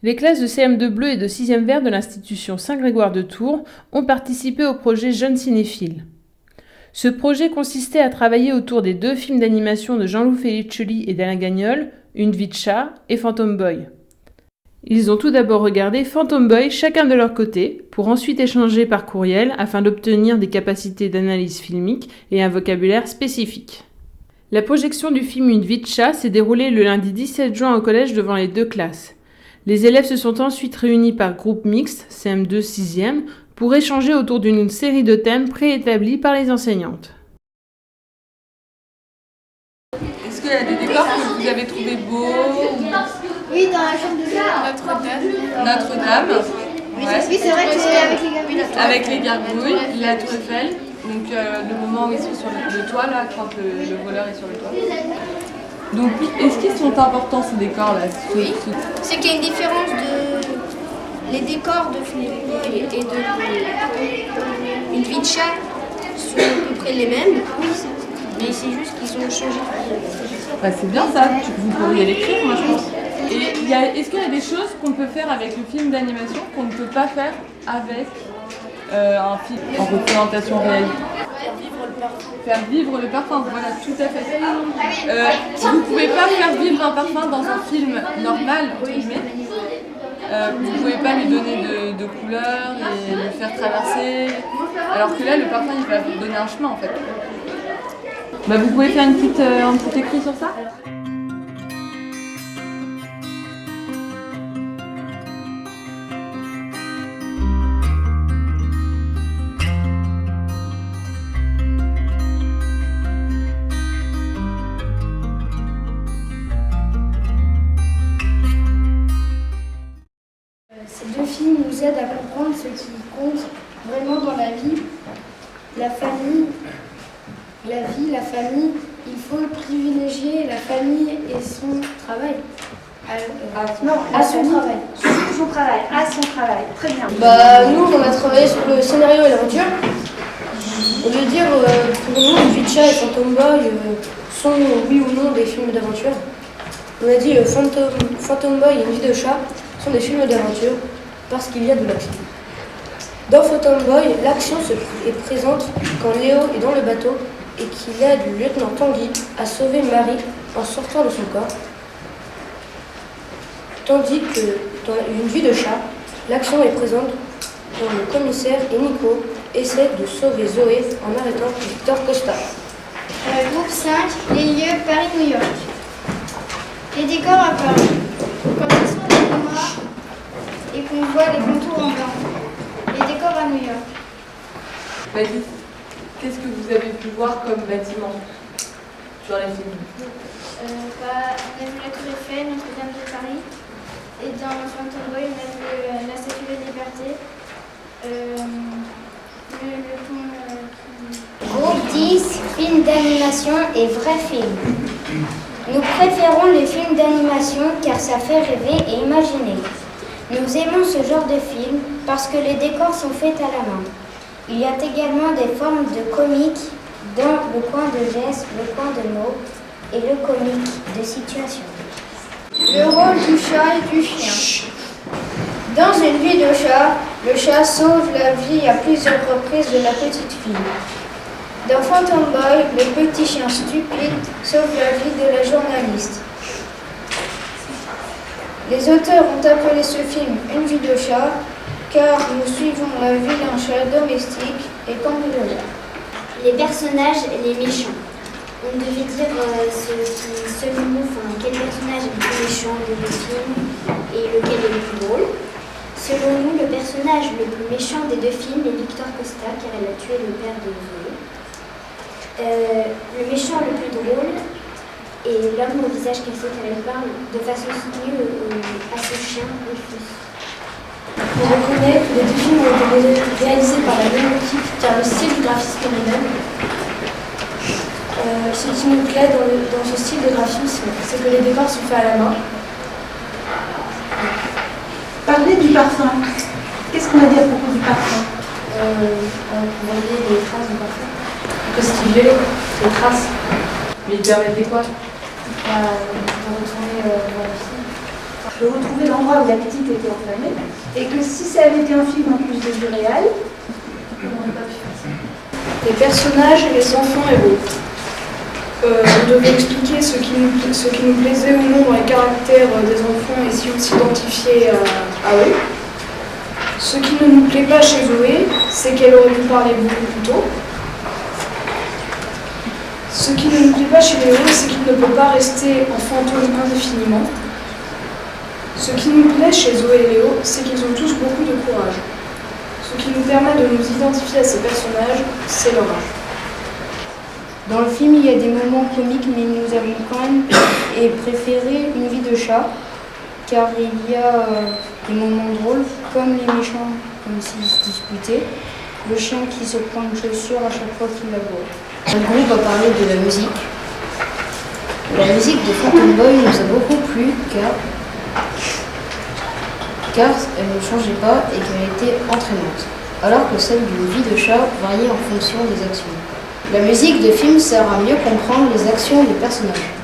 Les classes de CM2 Bleu et de 6e Vert de l'institution Saint-Grégoire de Tours ont participé au projet Jeunes Cinéphiles. Ce projet consistait à travailler autour des 2 films d'animation de Jean-Loup Felicelli et d'Alain Gagnol, Une vie de chat et Phantom Boy. Ils ont tout d'abord regardé Phantom Boy chacun de leur côté, pour ensuite échanger par courriel afin d'obtenir des capacités d'analyse filmique et un vocabulaire spécifique. La projection du film Une vie de chat s'est déroulée le lundi 17 juin au collège devant les 2 classes. Les élèves se sont ensuite réunis par groupe mixte, CM2 6e, pour échanger autour d'une série de thèmes préétablis par les enseignantes. Est-ce qu'il y a des décors que vous avez trouvés beaux? Oui, dans la chambre de Notre-Dame. Notre-Dame. Oui, c'est vrai que c'est avec les gargouilles. Avec les gargouilles, la tour Eiffel. Donc le moment où ils sont sur le toit, là, quand le voleur est sur le toit. Donc est-ce qu'ils sont importants ces décors-là? Oui, c'est qu'il y a une différence de... Les décors de Philippe et de Une vie de chat sont à peu près les mêmes. Mais c'est juste qu'ils ont changé. Bah, c'est bien ça, vous pourriez l'écrire, moi je pense. Et est-ce qu'il y a des choses qu'on peut faire avec le film d'animation qu'on ne peut pas faire avec un film en représentation réelle? Faire vivre le parfum, voilà, tout à fait. Vous ne pouvez pas faire vivre un parfum dans un film normal, entre guillemets. Vous ne pouvez pas lui donner de couleurs et le faire traverser. Alors que là, le parfum, il va vous donner un chemin en fait. Bah, vous pouvez faire un petit écrit sur ça? Ces 2 films nous aident à comprendre ce qui compte vraiment dans la vie. La famille, la famille, il faut privilégier la famille et son travail. À son travail. À son travail, très bien. Nous, on a travaillé sur le scénario et l'aventure. Au lieu de dire pour nous, Une vie de chat et Phantom Boy sont oui ou non des films d'aventure, on a dit Phantom Boy et Une vie de chat sont des films d'aventure parce qu'il y a de l'action. Dans Phantom Boy, l'action est présente quand Léo est dans le bateau et qu'il aide le lieutenant Tanguy à sauver Marie en sortant de son corps. Tandis que dans Une vie de chat, l'action est présente quand le commissaire et Nico essaient de sauver Zoé en arrêtant Victor Costa. Groupe 5, les lieux Paris-New York. Les décors à Paris. Quand ils sont dans le noir et qu'on voit les contours en blanc. Les décors à New York. Mathis, qu'est-ce que vous avez pu voir comme bâtiment sur les films? On a vu la Tour Eiffel, Notre-Dame de Paris. Et dans Phantom Boy, on a vu la Statue de la Liberté. Le pont... Groupe 10, films d'animation et vrais films. Nous préférons les films d'animation car ça fait rêver et imaginer. Nous aimons ce genre de film parce que les décors sont faits à la main. Il y a également des formes de comiques dans le coin de gestes, le coin de mots et le comique de situation. Le rôle du chat et du chien. Dans Une vie de chat, le chat sauve la vie à plusieurs reprises de la petite fille. Dans Phantom Boy, le petit chien stupide sauve la vie de la journaliste. Les auteurs ont appelé ce film Une vie de chat car nous suivons la vie d'un chat domestique et cambrioleur. Les personnages et les méchants. On devait dire selon nous, quel personnage est le plus méchant de le film et lequel est le plus drôle. Selon nous, le personnage le plus méchant des 2 films est Victor Costa car elle a tué le père de Zoé. Le méchant le plus drôle est l'homme au visage cassé car elle parle de façon soutenue à ce chien Rufus. On reconnaît que les 2 films ont été réalisés par la même équipe car le style du graphisme est le même. Ce qui nous plaît dans ce style de graphisme, c'est que les décors sont faits à la main. Parlez du parfum. Qu'est-ce qu'on a dit à propos du parfum? Vous voyez les traces de parfum. Que c'était violet, les traces. Mais il permettait quoi? De retourner voir le film. de retrouver l'endroit où la petite était enfermée, et que si ça avait été un film en plus de vue réelle, on n'aurait pas pu faire ça. Les personnages et les enfants héros. On devait expliquer ce qui nous plaisait ou non dans les caractères des enfants et si on s'identifiait à eux. Ce qui ne nous plaît pas chez Zoé, c'est qu'elle aurait pu parler beaucoup plus tôt. Ce qui ne nous plaît pas chez Léo, c'est qu'il ne peut pas rester en fantôme indéfiniment. Ce qui nous plaît chez Zoé et Léo, c'est qu'ils ont tous beaucoup de courage. Ce qui nous permet de nous identifier à ces personnages, c'est leur âge. Dans le film, il y a des moments comiques, mais nous avons quand même préféré Une vie de chat, car il y a des moments drôles, comme les méchants, comme s'ils se disputaient, le chien qui se prend une chaussure à chaque fois qu'il aboie. Le groupe a parlé de la musique. La musique de Phantom Boy nous a beaucoup plu car elle ne changeait pas et qu'elle était entraînante, alors que celle d'une vie de chat variait en fonction des actions. La musique de film sert à mieux comprendre les actions des personnages.